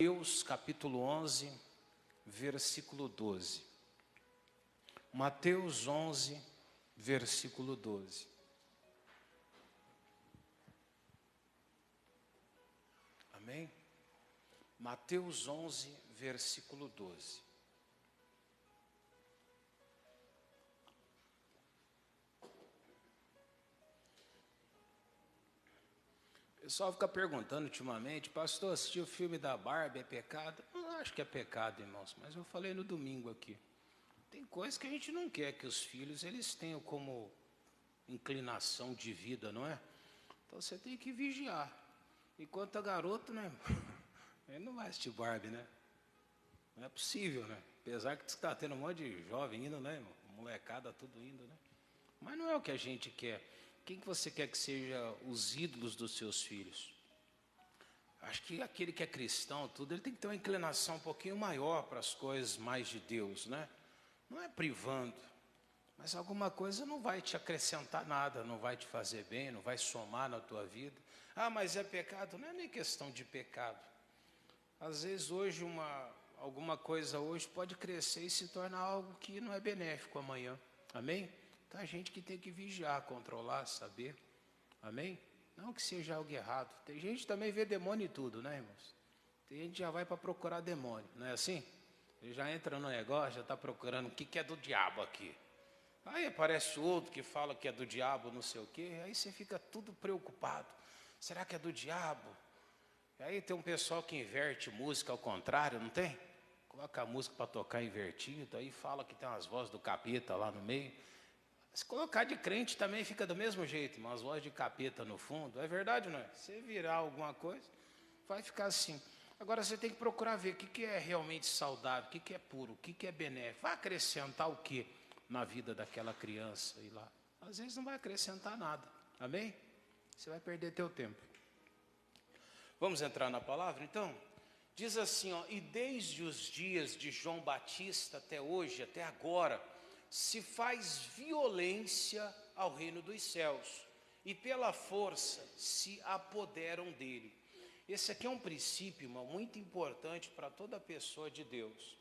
Mateus capítulo 11, versículo 12. Mateus 11, versículo 12. Amém? Mateus 11, versículo 12. O pessoal fica perguntando ultimamente, pastor, assistiu o filme da Barbie, é pecado? Não acho que é pecado, irmãos, mas eu falei no domingo aqui. Tem coisas que a gente não quer que os filhos eles tenham como inclinação de vida, não é? Então você tem que vigiar. Enquanto a garota, né? Ele não vai assistir Barbie, né? Não é possível, né? Apesar que está tendo um monte de jovem indo, né, irmão? Molecada tudo indo, né? Mas não é o que a gente quer. Quem que você quer que seja os ídolos dos seus filhos? Acho que aquele que é cristão, tudo, ele tem que ter uma inclinação um pouquinho maior para as coisas mais de Deus, né? Não é privando, mas alguma coisa não vai te acrescentar nada, não vai te fazer bem, não vai somar na tua vida. Ah, mas é pecado? Não é nem questão de pecado. Às vezes hoje alguma coisa hoje pode crescer e se tornar algo que não é benéfico amanhã. Amém? Então a gente que tem que vigiar, controlar, saber. Amém? Não que seja algo errado. Tem gente que também vê demônio e tudo, né, irmãos? Tem gente que já vai para procurar demônio, não é assim? Ele já entra no negócio, já está procurando o que é do diabo aqui. Aí aparece outro que fala que é do diabo, não sei o quê. Aí você fica tudo preocupado. Será que é do diabo? Aí tem um pessoal que inverte música ao contrário, não tem? Coloca a música para tocar invertido, aí fala que tem umas vozes do capeta lá no meio. Se colocar de crente também fica do mesmo jeito, umas vozes de capeta no fundo. É verdade ou não é? Se virar alguma coisa, vai ficar assim. Agora você tem que procurar ver o que é realmente saudável, o que é puro, o que é benéfico. Vai acrescentar o que na vida daquela criança e lá? Às vezes não vai acrescentar nada. Amém? Você vai perder teu tempo. Vamos entrar na palavra, então? Diz assim, ó, e desde os dias de João Batista até hoje, até agora, se faz violência ao reino dos céus, e pela força se apoderam dele. Esse aqui é um princípio, irmão, muito importante para toda pessoa de Deus.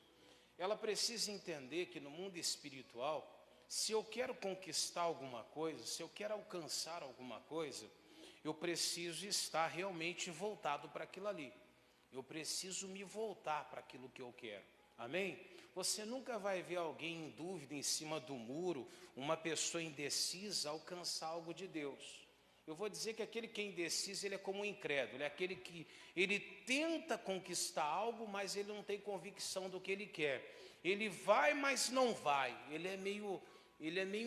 Ela precisa entender que no mundo espiritual, se eu quero conquistar alguma coisa, se eu quero alcançar alguma coisa, eu preciso estar realmente voltado para aquilo ali. Eu preciso me voltar para aquilo que eu quero. Amém? Você nunca vai ver alguém em dúvida em cima do muro, uma pessoa indecisa alcançar algo de Deus. Eu vou dizer que aquele que é indeciso, ele é como um incrédulo, é aquele que ele tenta conquistar algo, mas ele não tem convicção do que ele quer. Ele vai, mas não vai. Ele é meio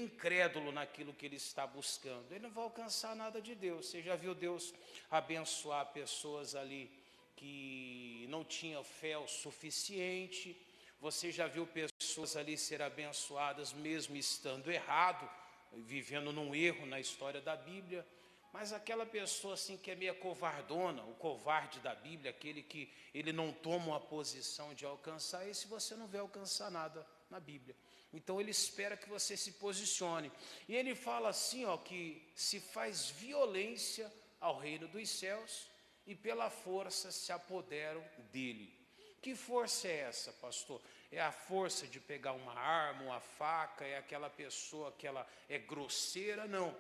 incrédulo naquilo que ele está buscando. Ele não vai alcançar nada de Deus. Você já viu Deus abençoar pessoas ali que não tinham fé o suficiente? Você já viu pessoas ali ser abençoadas mesmo estando errado, vivendo num erro na história da Bíblia? Mas aquela pessoa assim que é meio covardona, o covarde da Bíblia, aquele que ele não toma uma posição de alcançar, esse você não vê alcançar nada na Bíblia. Então ele espera que você se posicione. E ele fala assim, ó, que se faz violência ao reino dos céus e pela força se apoderam dele. Que força é essa, pastor? É a força de pegar uma arma, uma faca, é aquela pessoa que ela é grosseira? Não.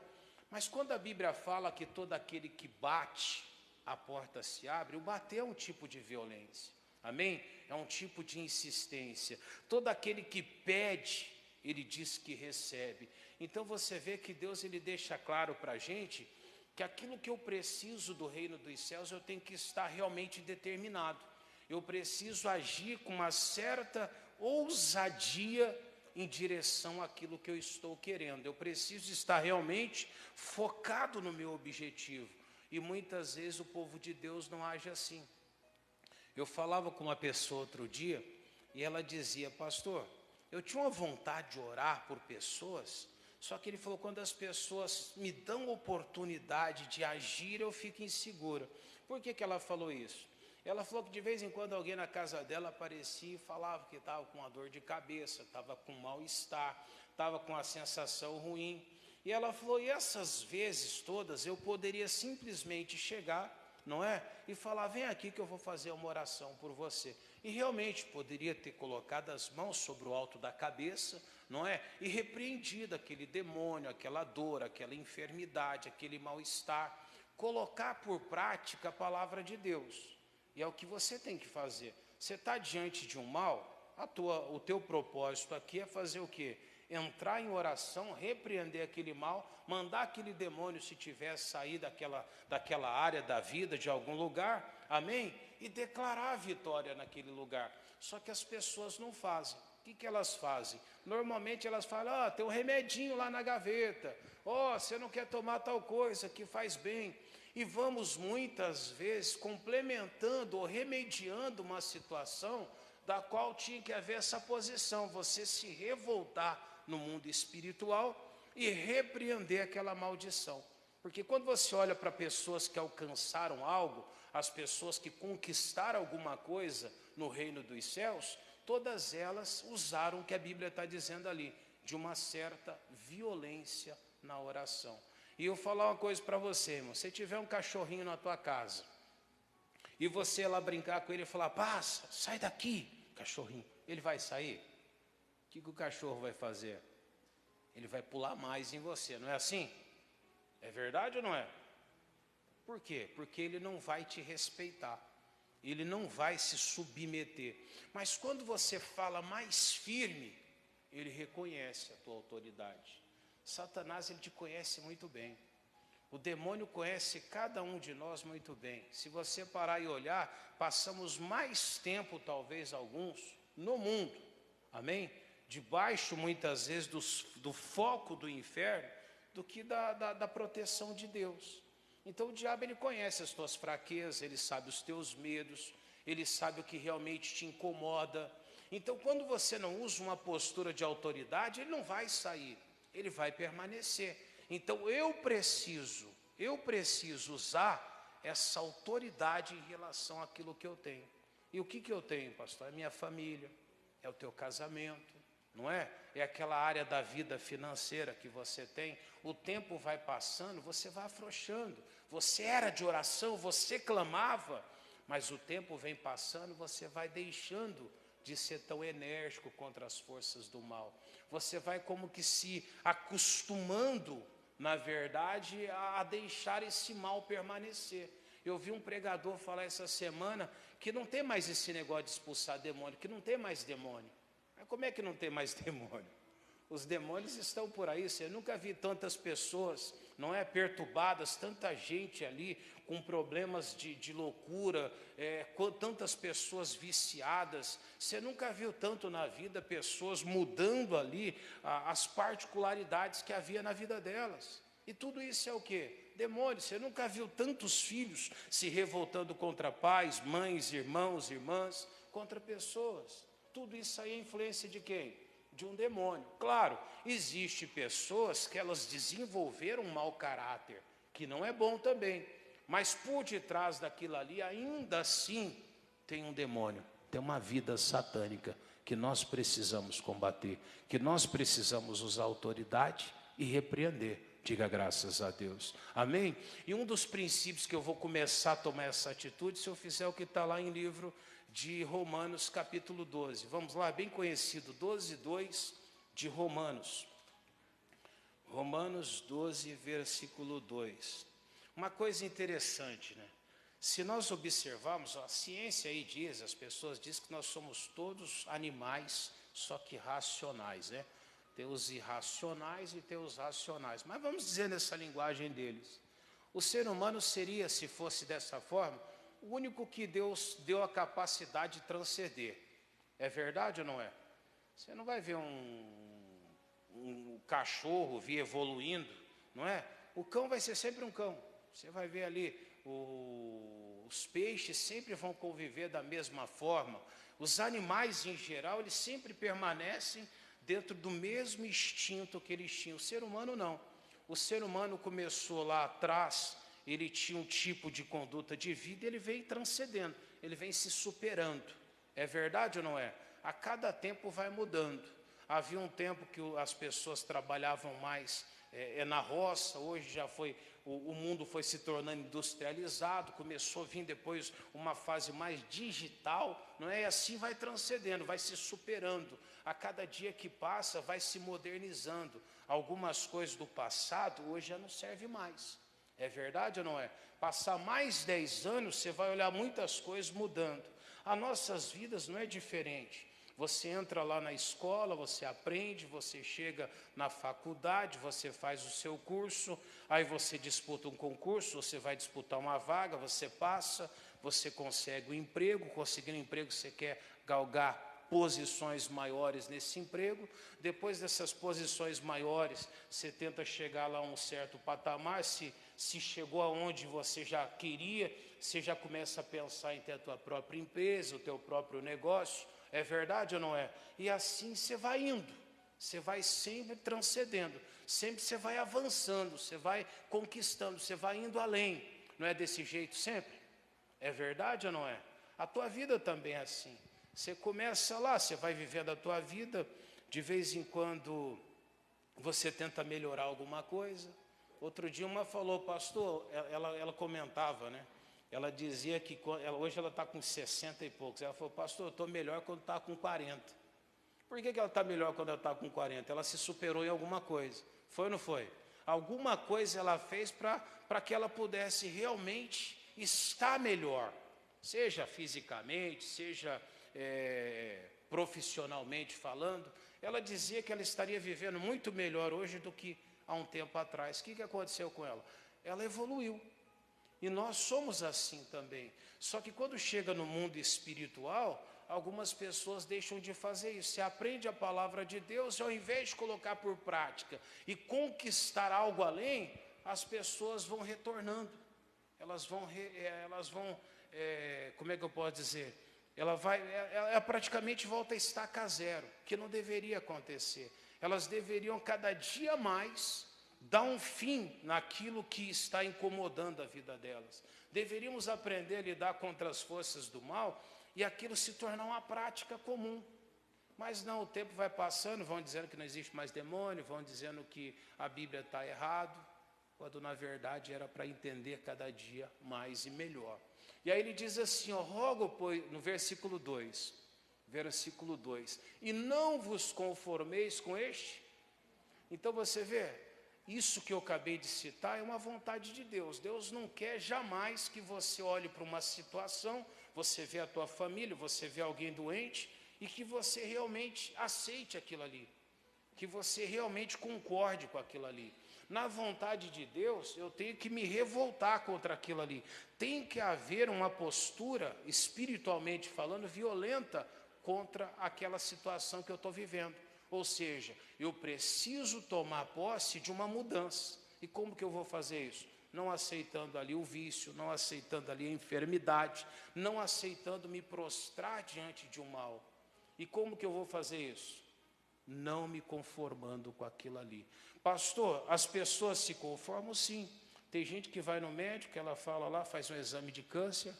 Mas quando a Bíblia fala que todo aquele que bate, a porta se abre, o bater é um tipo de violência. Amém? É um tipo de insistência. Todo aquele que pede, ele diz que recebe. Então você vê que Deus ele deixa claro para a gente que aquilo que eu preciso do reino dos céus, eu tenho que estar realmente determinado. Eu preciso agir com uma certa ousadia em direção àquilo que eu estou querendo. Eu preciso estar realmente focado no meu objetivo. E muitas vezes o povo de Deus não age assim. Eu falava com uma pessoa outro dia e ela dizia, pastor, eu tinha uma vontade de orar por pessoas, só que ele falou, quando as pessoas me dão oportunidade de agir, eu fico insegura. Por que ela falou isso? Ela falou que de vez em quando alguém na casa dela aparecia e falava que estava com uma dor de cabeça, estava com mal-estar, estava com uma sensação ruim. E ela falou, e essas vezes todas eu poderia simplesmente chegar não é? E falar, vem aqui que eu vou fazer uma oração por você. E realmente poderia ter colocado as mãos sobre o alto da cabeça, não é? E repreendido aquele demônio, aquela dor, aquela enfermidade, aquele mal-estar. Colocar por prática a palavra de Deus. E é o que você tem que fazer. Você está diante de um mal, o teu propósito aqui é fazer o quê? Entrar em oração, repreender aquele mal, mandar aquele demônio, se tiver, sair daquela área da vida, de algum lugar, amém? E declarar a vitória naquele lugar. Só que as pessoas não fazem. O que elas fazem? Normalmente elas falam, tem um remedinho lá na gaveta, você não quer tomar tal coisa que faz bem. E vamos muitas vezes complementando ou remediando uma situação da qual tinha que haver essa posição, você se revoltar no mundo espiritual e repreender aquela maldição. Porque quando você olha para pessoas que alcançaram algo, as pessoas que conquistaram alguma coisa no reino dos céus, todas elas usaram o que a Bíblia está dizendo ali, de uma certa violência na oração. E eu vou falar uma coisa para você, irmão, se tiver um cachorrinho na tua casa, e você lá brincar com ele e falar, passa, sai daqui, cachorrinho, ele vai sair? O que o cachorro vai fazer? Ele vai pular mais em você, não é assim? É verdade ou não é? Por quê? Porque ele não vai te respeitar, ele não vai se submeter. Mas quando você fala mais firme, ele reconhece a tua autoridade. Satanás, ele te conhece muito bem. O demônio conhece cada um de nós muito bem. Se você parar e olhar, passamos mais tempo, talvez alguns, no mundo, amém? Debaixo, muitas vezes, do foco do inferno, do que da proteção de Deus. Então, o diabo, ele conhece as tuas fraquezas, ele sabe os teus medos, ele sabe o que realmente te incomoda. Então, quando você não usa uma postura de autoridade, ele não vai sair, ele vai permanecer. Então, eu preciso usar essa autoridade em relação àquilo que eu tenho. E o que eu tenho, pastor? É minha família, é o teu casamento, não é? É aquela área da vida financeira que você tem. O tempo vai passando, você vai afrouxando. Você era de oração, você clamava, mas o tempo vem passando, você vai deixando de ser tão enérgico contra as forças do mal. Você vai como que se acostumando, na verdade, a deixar esse mal permanecer. Eu vi um pregador falar essa semana que não tem mais esse negócio de expulsar demônio, que não tem mais demônio. Mas como é que não tem mais demônio? Os demônios estão por aí, você nunca viu tantas pessoas, não é, perturbadas, tanta gente ali com problemas de loucura, tantas pessoas viciadas, você nunca viu tanto na vida pessoas mudando ali as particularidades que havia na vida delas. E tudo isso é o quê? Demônio. Você nunca viu tantos filhos se revoltando contra pais, mães, irmãos, irmãs, contra pessoas. Tudo isso aí é influência de quem? De um demônio. Claro, existe pessoas que elas desenvolveram um mau caráter, que não é bom também, mas por detrás daquilo ali, ainda assim, tem um demônio, tem uma vida satânica que nós precisamos combater, que nós precisamos usar autoridade e repreender. Diga graças a Deus, amém? E um dos princípios que eu vou começar a tomar essa atitude, se eu fizer o que está lá em livro de Romanos capítulo 12, vamos lá, bem conhecido, 12:2 de Romanos. Romanos 12, versículo 2. Uma coisa interessante, né? Se nós observarmos, a ciência aí diz, as pessoas dizem que nós somos todos animais, só que racionais, né? Tem os irracionais e tem os racionais, mas vamos dizer nessa linguagem deles. O ser humano seria, se fosse dessa forma, o único que Deus deu a capacidade de transcender. É verdade ou não é? Você não vai ver um cachorro vir evoluindo, não é? O cão vai ser sempre um cão. Você vai ver ali, os peixes sempre vão conviver da mesma forma. Os animais, em geral, eles sempre permanecem dentro do mesmo instinto que eles tinham. O ser humano não. O ser humano começou lá atrás, ele tinha um tipo de conduta de vida, ele vem transcendendo, ele vem se superando. É verdade ou não é? A cada tempo vai mudando. Havia um tempo que as pessoas trabalhavam mais na roça, hoje já foi, o mundo foi se tornando industrializado, começou a vir depois uma fase mais digital, não é? E assim vai transcendendo, vai se superando, a cada dia que passa vai se modernizando, algumas coisas do passado hoje já não servem mais, é verdade ou não é? Passar mais 10 anos, você vai olhar muitas coisas mudando, as nossas vidas não é diferente. Você entra lá na escola, você aprende, você chega na faculdade, você faz o seu curso, aí você disputa um concurso, você vai disputar uma vaga, você passa, você consegue um emprego, conseguindo um emprego você quer galgar posições maiores nesse emprego, depois dessas posições maiores, você tenta chegar lá a um certo patamar, se chegou aonde você já queria, você já começa a pensar em ter a tua própria empresa, o teu próprio negócio, é verdade ou não é? E assim você vai indo, você vai sempre transcendendo, sempre você vai avançando, você vai conquistando, você vai indo além. Não é desse jeito sempre? É verdade ou não é? A tua vida também é assim. Você começa lá, você vai vivendo a tua vida, de vez em quando você tenta melhorar alguma coisa. Outro dia uma falou, pastor, ela comentava, né? Ela dizia que, hoje ela está com 60 e poucos, ela falou, pastor, eu estou melhor quando está com 40. Por que ela está melhor quando ela está com 40? Ela se superou em alguma coisa, foi ou não foi? Alguma coisa ela fez para que ela pudesse realmente estar melhor, seja fisicamente, seja profissionalmente falando. Ela dizia que ela estaria vivendo muito melhor hoje do que há um tempo atrás. O que aconteceu com ela? Ela evoluiu. E nós somos assim também. Só que quando chega no mundo espiritual, algumas pessoas deixam de fazer isso. Você aprende a palavra de Deus e ao invés de colocar por prática e conquistar algo além, as pessoas vão retornando. Elas vão como é que eu posso dizer? Ela praticamente volta a estaca zero, que não deveria acontecer. Elas deveriam cada dia mais dar um fim naquilo que está incomodando a vida delas. Deveríamos aprender a lidar contra as forças do mal e aquilo se tornar uma prática comum. Mas não, o tempo vai passando, vão dizendo que não existe mais demônio, vão dizendo que a Bíblia está errado, quando na verdade era para entender cada dia mais e melhor. E aí ele diz assim, rogo, pois, no versículo 2, e não vos conformeis com este. Então você vê, isso que eu acabei de citar é uma vontade de Deus. Deus não quer jamais que você olhe para uma situação, você vê a tua família, você vê alguém doente, e que você realmente aceite aquilo ali, que você realmente concorde com aquilo ali. Na vontade de Deus, eu tenho que me revoltar contra aquilo ali. Tem que haver uma postura, espiritualmente falando, violenta contra aquela situação que eu estou vivendo. Ou seja, eu preciso tomar posse de uma mudança. E como que eu vou fazer isso? Não aceitando ali o vício, não aceitando ali a enfermidade, não aceitando me prostrar diante de um mal. E como que eu vou fazer isso? Não me conformando com aquilo ali. Pastor, as pessoas se conformam sim. Tem gente que vai no médico, ela fala lá, faz um exame de câncer,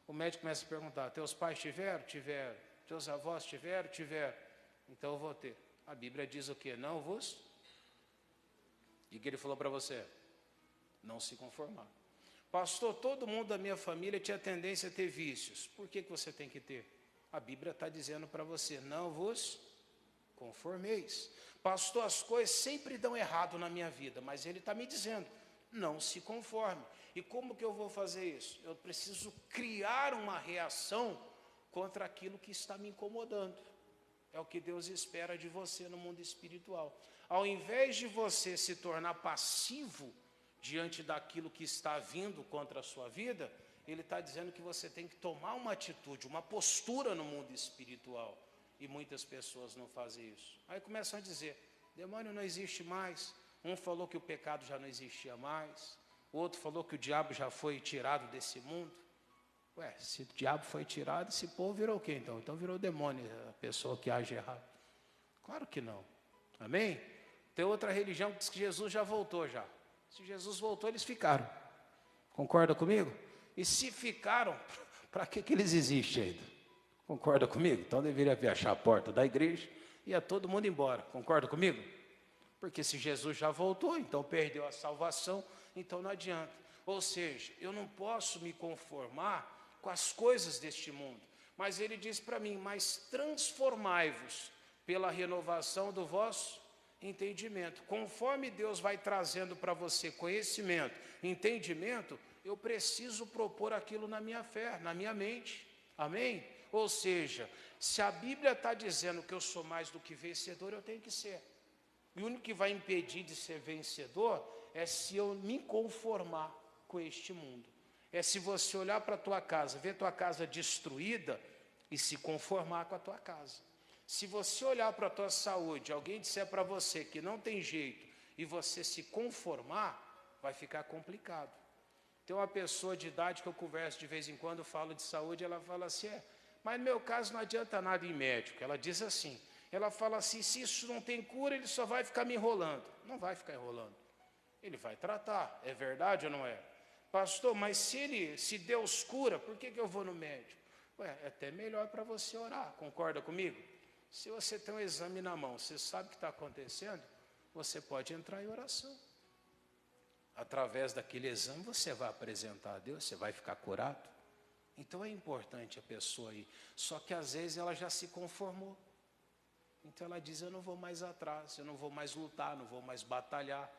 o médico começa a perguntar, teus pais tiveram? Tiveram. Teus avós tiveram? Tiveram. Então eu vou ter. A Bíblia diz o quê? Não vos? E o que ele falou para você? Não se conformar. Pastor, todo mundo da minha família tinha tendência a ter vícios. Por que você tem que ter? A Bíblia está dizendo para você, não vos conformeis. Pastor, as coisas sempre dão errado na minha vida, mas ele está me dizendo, não se conforme. E como que eu vou fazer isso? Eu preciso criar uma reação contra aquilo que está me incomodando. É o que Deus espera de você no mundo espiritual. Ao invés de você se tornar passivo diante daquilo que está vindo contra a sua vida, ele está dizendo que você tem que tomar uma atitude, uma postura no mundo espiritual. E muitas pessoas não fazem isso. Aí começam a dizer, demônio não existe mais. Um falou que o pecado já não existia mais. O outro falou que o diabo já foi tirado desse mundo. Ué, se o diabo foi tirado, esse povo virou o quê então? Então virou demônio, a pessoa que age errado. Claro que não. Amém? Tem outra religião que diz que Jesus já voltou já. Se Jesus voltou, eles ficaram. Concorda comigo? E se ficaram, para que eles existem ainda? Concorda comigo? Então deveria fechar a porta da igreja e ia todo mundo embora. Concorda comigo? Porque se Jesus já voltou, então perdeu a salvação, então não adianta. Ou seja, eu não posso me conformar com as coisas deste mundo. Mas ele diz para mim, mas transformai-vos pela renovação do vosso entendimento. Conforme Deus vai trazendo para você conhecimento, entendimento, eu preciso propor aquilo na minha fé, na minha mente. Amém? Ou seja, se a Bíblia está dizendo que eu sou mais do que vencedor, eu tenho que ser. E o único que vai impedir de ser vencedor é se eu me conformar com este mundo. É se você olhar para a tua casa, ver tua casa destruída e se conformar com a tua casa. Se você olhar para a tua saúde, alguém disser para você que não tem jeito e você se conformar, vai ficar complicado. Tem uma pessoa de idade que eu converso de vez em quando, falo de saúde, ela fala assim, mas no meu caso não adianta nada em médico. Ela diz assim, ela fala assim, se isso não tem cura, ele só vai ficar me enrolando. Não vai ficar enrolando. Ele vai tratar, é verdade ou não é? Pastor, mas se Deus cura, por que eu vou no médico? É até melhor para você orar, concorda comigo? Se você tem um exame na mão, você sabe o que está acontecendo, você pode entrar em oração. Através daquele exame você vai apresentar a Deus, você vai ficar curado. Então é importante a pessoa ir. Só que às vezes ela já se conformou. Então ela diz, eu não vou mais atrás, eu não vou mais lutar, não vou mais batalhar.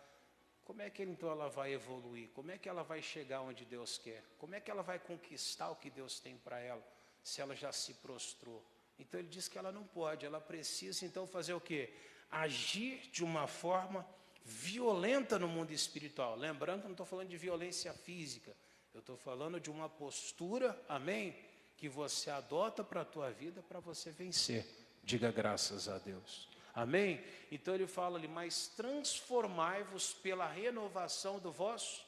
Como é que então ela vai evoluir? Como é que ela vai chegar onde Deus quer? Como é que ela vai conquistar o que Deus tem para ela, se ela já se prostrou? Então ele diz que ela não pode, ela precisa então fazer o quê? Agir de uma forma violenta no mundo espiritual. Lembrando que eu não estou falando de violência física, eu estou falando de uma postura, amém? Que você adota para a tua vida para você vencer. Diga graças a Deus. Amém? Então ele fala ali, mas transformai-vos pela renovação do vosso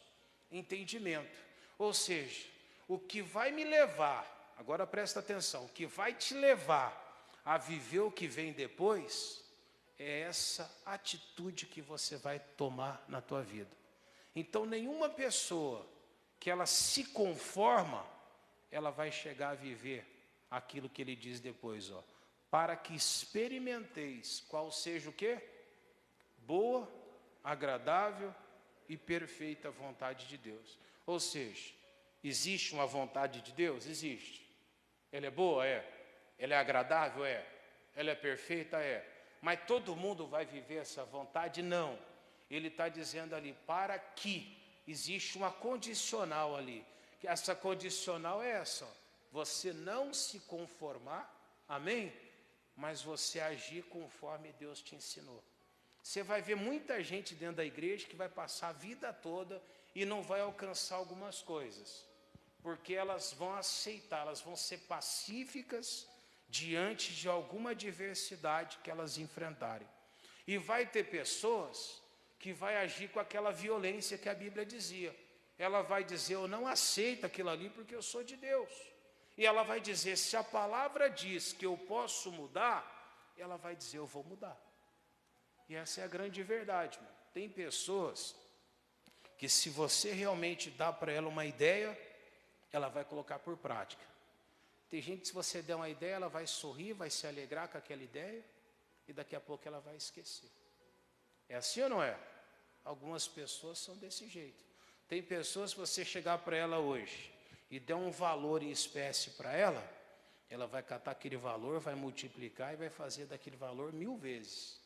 entendimento. Ou seja, o que vai me levar, agora presta atenção, o que vai te levar a viver o que vem depois, é essa atitude que você vai tomar na tua vida. Então nenhuma pessoa que ela se conforma, ela vai chegar a viver aquilo que ele diz depois, para que experimenteis qual seja o quê? Boa, agradável e perfeita vontade de Deus. Ou seja, existe uma vontade de Deus? Existe. Ela é boa? É. Ela é agradável? É. Ela é perfeita? É. Mas todo mundo vai viver essa vontade? Não. Ele está dizendo ali, para que existe uma condicional ali. Que essa condicional é essa, você não se conformar, amém? Mas você agir conforme Deus te ensinou. Você vai ver muita gente dentro da igreja que vai passar a vida toda e não vai alcançar algumas coisas, porque elas vão aceitar, elas vão ser pacíficas diante de alguma adversidade que elas enfrentarem. E vai ter pessoas que vai agir com aquela violência que a Bíblia dizia. Ela vai dizer, eu não aceito aquilo ali porque eu sou de Deus. E ela vai dizer, se a palavra diz que eu posso mudar, ela vai dizer, eu vou mudar. E essa é a grande verdade, irmão. Tem pessoas que se você realmente dá para ela uma ideia, ela vai colocar por prática. Tem gente que se você der uma ideia, ela vai sorrir, vai se alegrar com aquela ideia, e daqui a pouco ela vai esquecer. É assim ou não é? Algumas pessoas são desse jeito. Tem pessoas, se você chegar para ela hoje e der um valor em espécie para ela, ela vai catar aquele valor, vai multiplicar e vai fazer daquele valor 1000 vezes.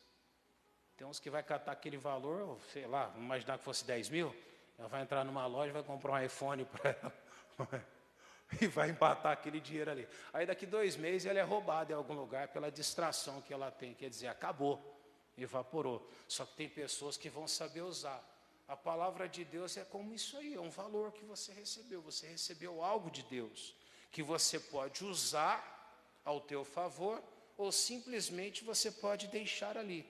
Tem uns que vai catar aquele valor, sei lá, vamos imaginar que fosse 10 mil, ela vai entrar numa loja, vai comprar um iPhone para ela e vai empatar aquele dinheiro ali. Aí daqui 2 meses ela é roubada em algum lugar pela distração que ela tem, quer dizer, acabou, evaporou. Só que tem pessoas que vão saber usar. A palavra de Deus é como isso aí, é um valor que você recebeu algo de Deus, que você pode usar ao teu favor, ou simplesmente você pode deixar ali.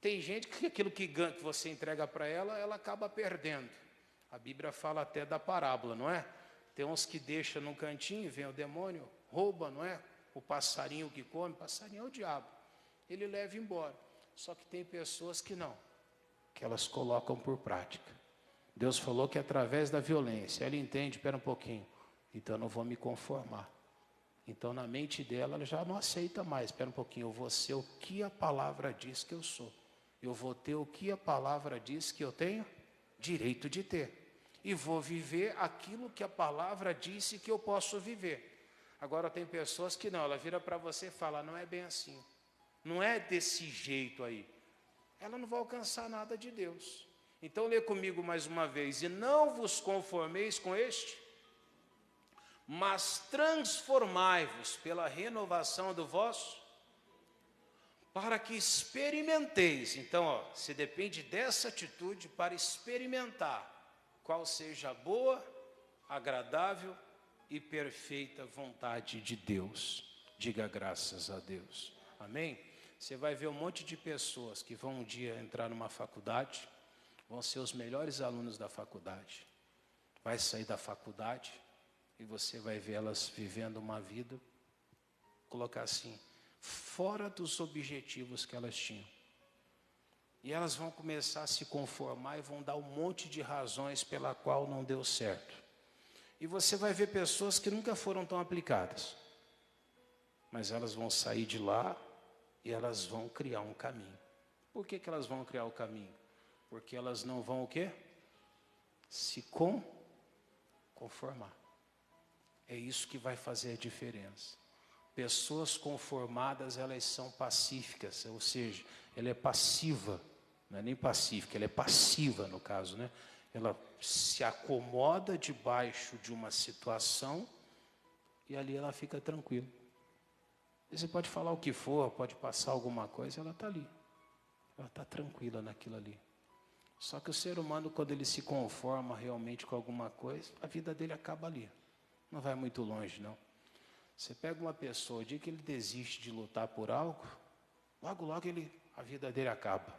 Tem gente que aquilo que você entrega para ela, ela acaba perdendo. A Bíblia fala até da parábola, não é? Tem uns que deixam num cantinho, vem o demônio, rouba, não é? O passarinho que come, passarinho é o diabo. Ele leva embora. Só que tem pessoas que não, que elas colocam por prática. Deus falou que através da violência, ela entende, espera um pouquinho, então eu não vou me conformar. Então na mente dela, ela já não aceita mais, espera um pouquinho, eu vou ser o que a palavra diz que eu sou. Eu vou ter o que a palavra diz que eu tenho direito de ter. E vou viver aquilo que a palavra disse que eu posso viver. Agora tem pessoas que não, ela vira para você e fala, não é bem assim. Não é desse jeito aí. Ela não vai alcançar nada de Deus. Então lê comigo mais uma vez. E não vos conformeis com este, mas transformai-vos pela renovação do vosso, para que experimenteis. Então, se depende dessa atitude para experimentar qual seja a boa, agradável e perfeita vontade de Deus. Diga graças a Deus. Amém? Você vai ver um monte de pessoas que vão um dia entrar numa faculdade, vão ser os melhores alunos da faculdade. Vai sair da faculdade e você vai ver elas vivendo uma vida, colocar assim, fora dos objetivos que elas tinham. E elas vão começar a se conformar e vão dar um monte de razões pela qual não deu certo. E você vai ver pessoas que nunca foram tão aplicadas. Mas elas vão sair de lá e elas vão criar um caminho. Por que elas vão criar o caminho? Porque elas não vão o quê? Se conformar. É isso que vai fazer a diferença. Pessoas conformadas, elas são pacíficas, ou seja, ela é passiva, não é nem pacífica, ela é passiva no caso, né? Ela se acomoda debaixo de uma situação e ali ela fica tranquila. E você pode falar o que for, pode passar alguma coisa, ela está ali. Ela está tranquila naquilo ali. Só que o ser humano, quando ele se conforma realmente com alguma coisa, a vida dele acaba ali. Não vai muito longe, não. Você pega uma pessoa, o dia que ele desiste de lutar por algo, logo a vida dele acaba.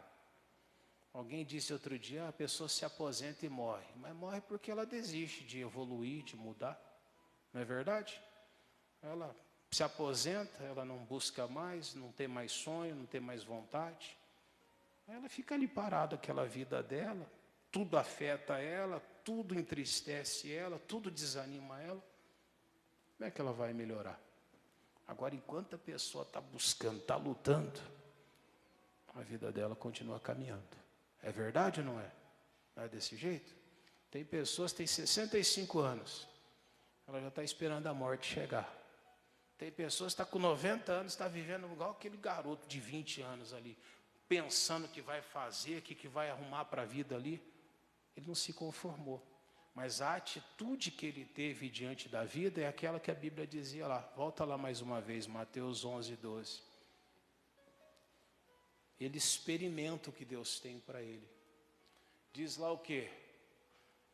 Alguém disse outro dia, a pessoa se aposenta e morre. Mas morre porque ela desiste de evoluir, de mudar. Não é verdade? Ela se aposenta, ela não busca mais, não tem mais sonho, não tem mais vontade. Ela fica ali parada, aquela vida dela, tudo afeta ela, tudo entristece ela, tudo desanima ela. Como é que ela vai melhorar? Agora, enquanto a pessoa está buscando, está lutando, a vida dela continua caminhando. É verdade ou não é? Não é desse jeito? Tem pessoas que têm 65 anos, ela já está esperando a morte chegar. Tem pessoas que estão com 90 anos, está vivendo igual aquele garoto de 20 anos ali, pensando o que vai fazer, o que vai arrumar para a vida ali. Ele não se conformou. Mas a atitude que ele teve diante da vida é aquela que a Bíblia dizia lá. Volta lá mais uma vez, Mateus 11, 12. Ele experimenta o que Deus tem para ele. Diz lá o quê?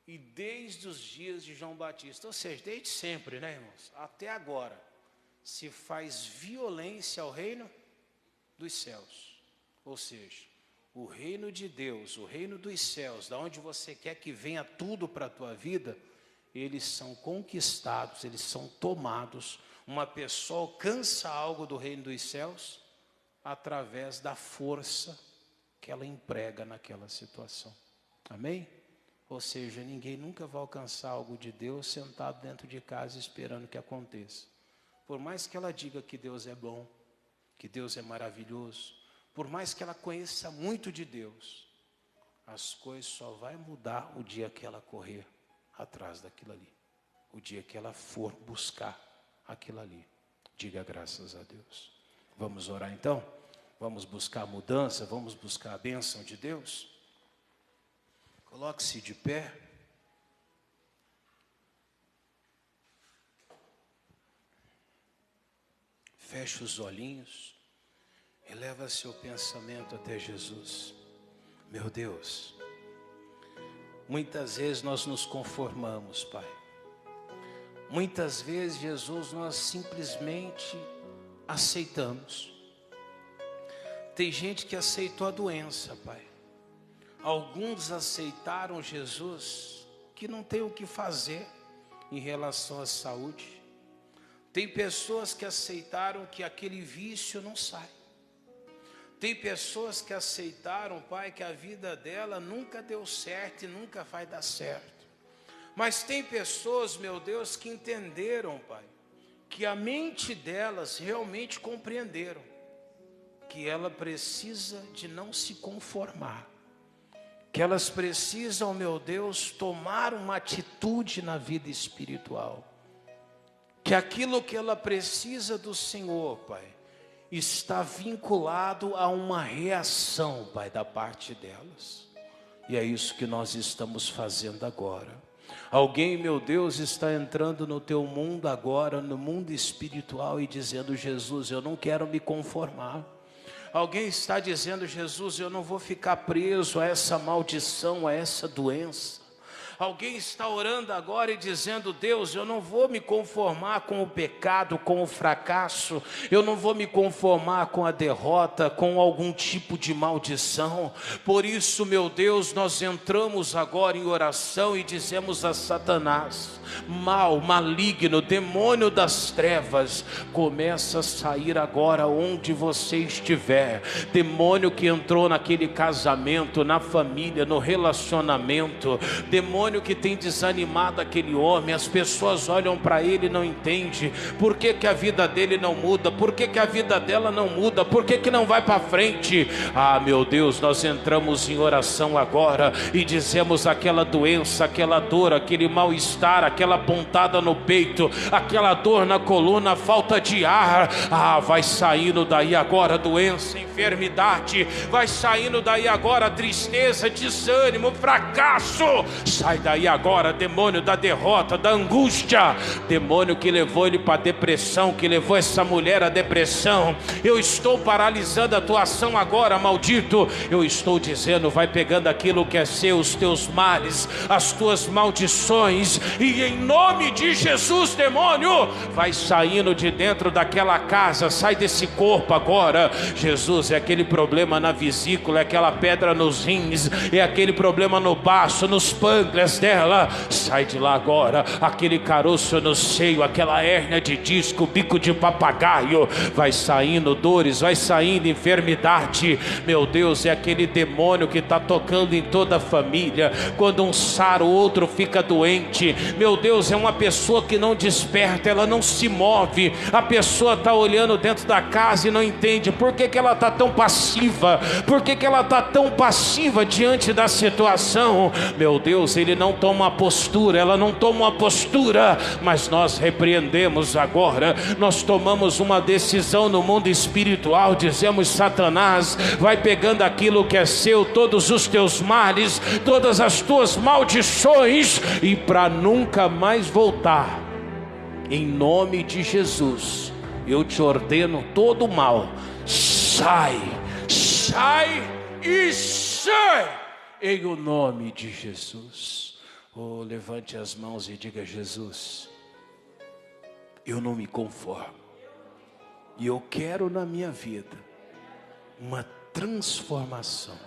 E desde os dias de João Batista, ou seja, desde sempre, né, irmãos? Até agora, se faz violência ao reino dos céus. Ou seja, o reino de Deus, o reino dos céus, da onde você quer que venha tudo para a tua vida, eles são conquistados, eles são tomados. Uma pessoa alcança algo do reino dos céus através da força que ela emprega naquela situação. Amém? Ou seja, ninguém nunca vai alcançar algo de Deus sentado dentro de casa esperando que aconteça. Por mais que ela diga que Deus é bom, que Deus é maravilhoso, por mais que ela conheça muito de Deus, as coisas só vai mudar o dia que ela correr atrás daquilo ali. O dia que ela for buscar aquilo ali. Diga graças a Deus. Vamos orar então? Vamos buscar a mudança, vamos buscar a bênção de Deus? Coloque-se de pé. Feche os olhinhos. Eleva seu pensamento até Jesus. Meu Deus, muitas vezes nós nos conformamos, Pai. Muitas vezes, Jesus, nós simplesmente aceitamos. Tem gente que aceitou a doença, Pai. Alguns aceitaram Jesus, que não tem o que fazer em relação à saúde. Tem pessoas que aceitaram que aquele vício não sai. Tem pessoas que aceitaram, Pai, que a vida dela nunca deu certo e nunca vai dar certo. Mas tem pessoas, meu Deus, que entenderam, Pai, que a mente delas realmente compreenderam que ela precisa de não se conformar, que elas precisam, meu Deus, tomar uma atitude na vida espiritual, que aquilo que ela precisa do Senhor, Pai, está vinculado a uma reação, Pai, da parte delas. E é isso que nós estamos fazendo agora. Alguém, meu Deus, está entrando no teu mundo agora, no mundo espiritual, e dizendo: Jesus, eu não quero me conformar. Alguém está dizendo: Jesus, eu não vou ficar preso a essa maldição, a essa doença. Alguém está orando agora e dizendo: Deus, eu não vou me conformar com o pecado, com o fracasso. Eu não vou me conformar com a derrota, com algum tipo de maldição. Por isso, meu Deus, nós entramos agora em oração e dizemos a Satanás: mal, maligno, demônio das trevas, começa a sair agora onde você estiver. Demônio que entrou naquele casamento, na família, no relacionamento, demônio que tem desanimado aquele homem. As pessoas olham para ele e não entendem por que a vida dele não muda, por que a vida dela não muda, por que não vai para frente. Ah, meu Deus, nós entramos em oração agora e dizemos: aquela doença, aquela dor, aquele mal-estar, aquela pontada no peito, aquela dor na coluna, falta de ar, vai saindo daí agora doença, enfermidade, vai saindo daí agora tristeza, desânimo, fracasso. Sai daí agora, demônio da derrota, da angústia, demônio que levou ele para a depressão, que levou essa mulher à depressão. Eu estou paralisando a tua ação agora, maldito. Eu estou dizendo: vai pegando aquilo que é seu, os teus males, as tuas maldições, e em nome de Jesus, demônio, vai saindo de dentro daquela casa, sai desse corpo agora. Jesus, é aquele problema na vesícula, é aquela pedra nos rins, é aquele problema no baço, nos pâncreas dela, sai de lá agora. Aquele caroço no seio, aquela hérnia de disco, bico de papagaio, vai saindo dores, vai saindo enfermidade. Meu Deus, é aquele demônio que está tocando em toda a família. Quando um sara, o outro fica doente. Meu Deus, é uma pessoa que não desperta, ela não se move. A pessoa está olhando dentro da casa e não entende por que ela está tão passiva, por que ela está tão passiva diante da situação. Meu Deus, ele não toma uma postura, ela não toma uma postura, mas nós repreendemos agora, nós tomamos uma decisão no mundo espiritual, dizemos: Satanás, vai pegando aquilo que é seu, todos os teus males, todas as tuas maldições, e para nunca mais voltar. Em nome de Jesus, eu te ordeno todo o mal, sai, sai e sai, em o nome de Jesus. Oh, levante as mãos e diga: Jesus, eu não me conformo, e eu quero na minha vida uma transformação.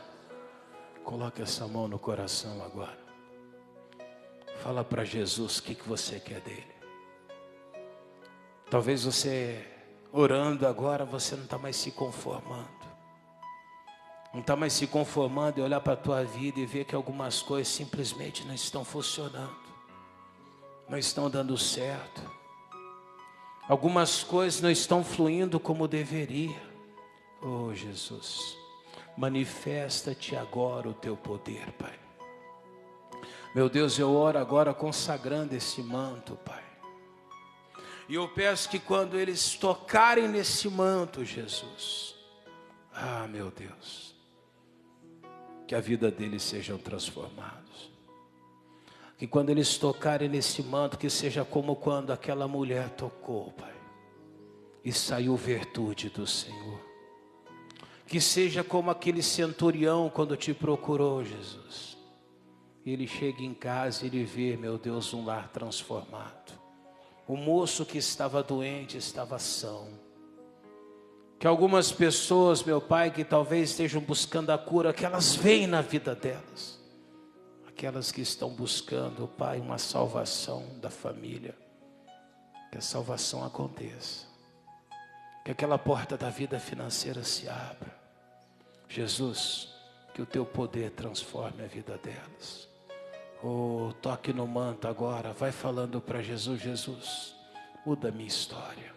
Coloque essa mão no coração agora. Fala para Jesus o que você quer dele. Talvez você, orando agora, você não está mais se conformando. Não está mais se conformando e olhar para a tua vida e ver que algumas coisas simplesmente não estão funcionando, não estão dando certo. Algumas coisas não estão fluindo como deveria. Oh, Jesus, manifesta-te agora o teu poder, Pai. Meu Deus, eu oro agora consagrando esse manto, Pai. E eu peço que quando eles tocarem nesse manto, Jesus, meu Deus, que a vida deles sejam transformados. Que quando eles tocarem nesse manto, que seja como quando aquela mulher tocou, Pai, e saiu virtude do Senhor. Que seja como aquele centurião quando te procurou, Jesus. Ele chega em casa e ele vê, meu Deus, um lar transformado. O moço que estava doente estava são. Que algumas pessoas, meu Pai, que talvez estejam buscando a cura, que elas veem na vida delas. Aquelas que estão buscando, Pai, uma salvação da família. Que a salvação aconteça. Que aquela porta da vida financeira se abra. Jesus, que o teu poder transforme a vida delas. Oh, toque no manto agora, vai falando para Jesus: Jesus, muda a minha história.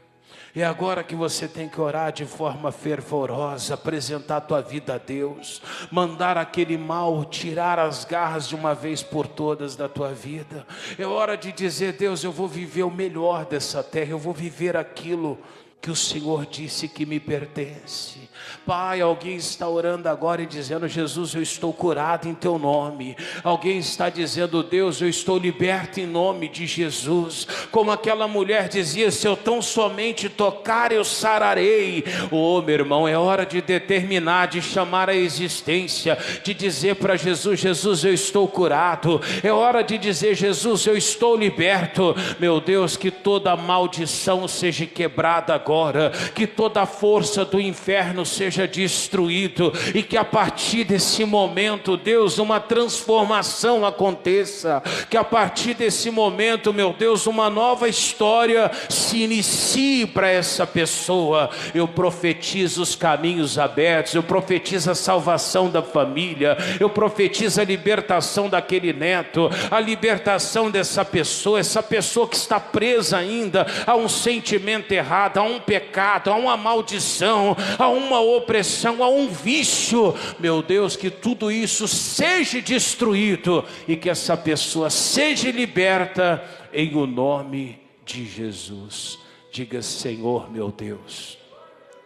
É agora que você tem que orar de forma fervorosa, apresentar a tua vida a Deus, mandar aquele mal, tirar as garras de uma vez por todas da tua vida. É hora de dizer: Deus, eu vou viver o melhor dessa terra, eu vou viver aquilo que o Senhor disse que me pertence. Pai, alguém está orando agora e dizendo: Jesus, eu estou curado em teu nome. Alguém está dizendo: Deus, eu estou liberto em nome de Jesus. Como aquela mulher dizia: se eu tão somente tocar, eu sararei. Oh, meu irmão, é hora de determinar, de chamar a existência, de dizer para Jesus: Jesus, eu estou curado. É hora de dizer: Jesus, eu estou liberto. Meu Deus, que toda maldição seja quebrada agora, que toda a força do inferno seja destruído, e que a partir desse momento, Deus, uma transformação aconteça, que a partir desse momento, meu Deus, uma nova história se inicie para essa pessoa. Eu profetizo os caminhos abertos, eu profetizo a salvação da família, eu profetizo a libertação daquele neto, a libertação dessa pessoa, essa pessoa que está presa ainda a um sentimento errado, a um pecado, a uma maldição, a uma opressão, a um vício. Meu Deus, que tudo isso seja destruído e que essa pessoa seja liberta em o nome de Jesus. Diga: Senhor meu Deus,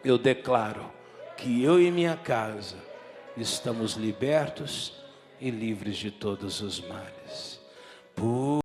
eu declaro que eu e minha casa estamos libertos e livres de todos os males.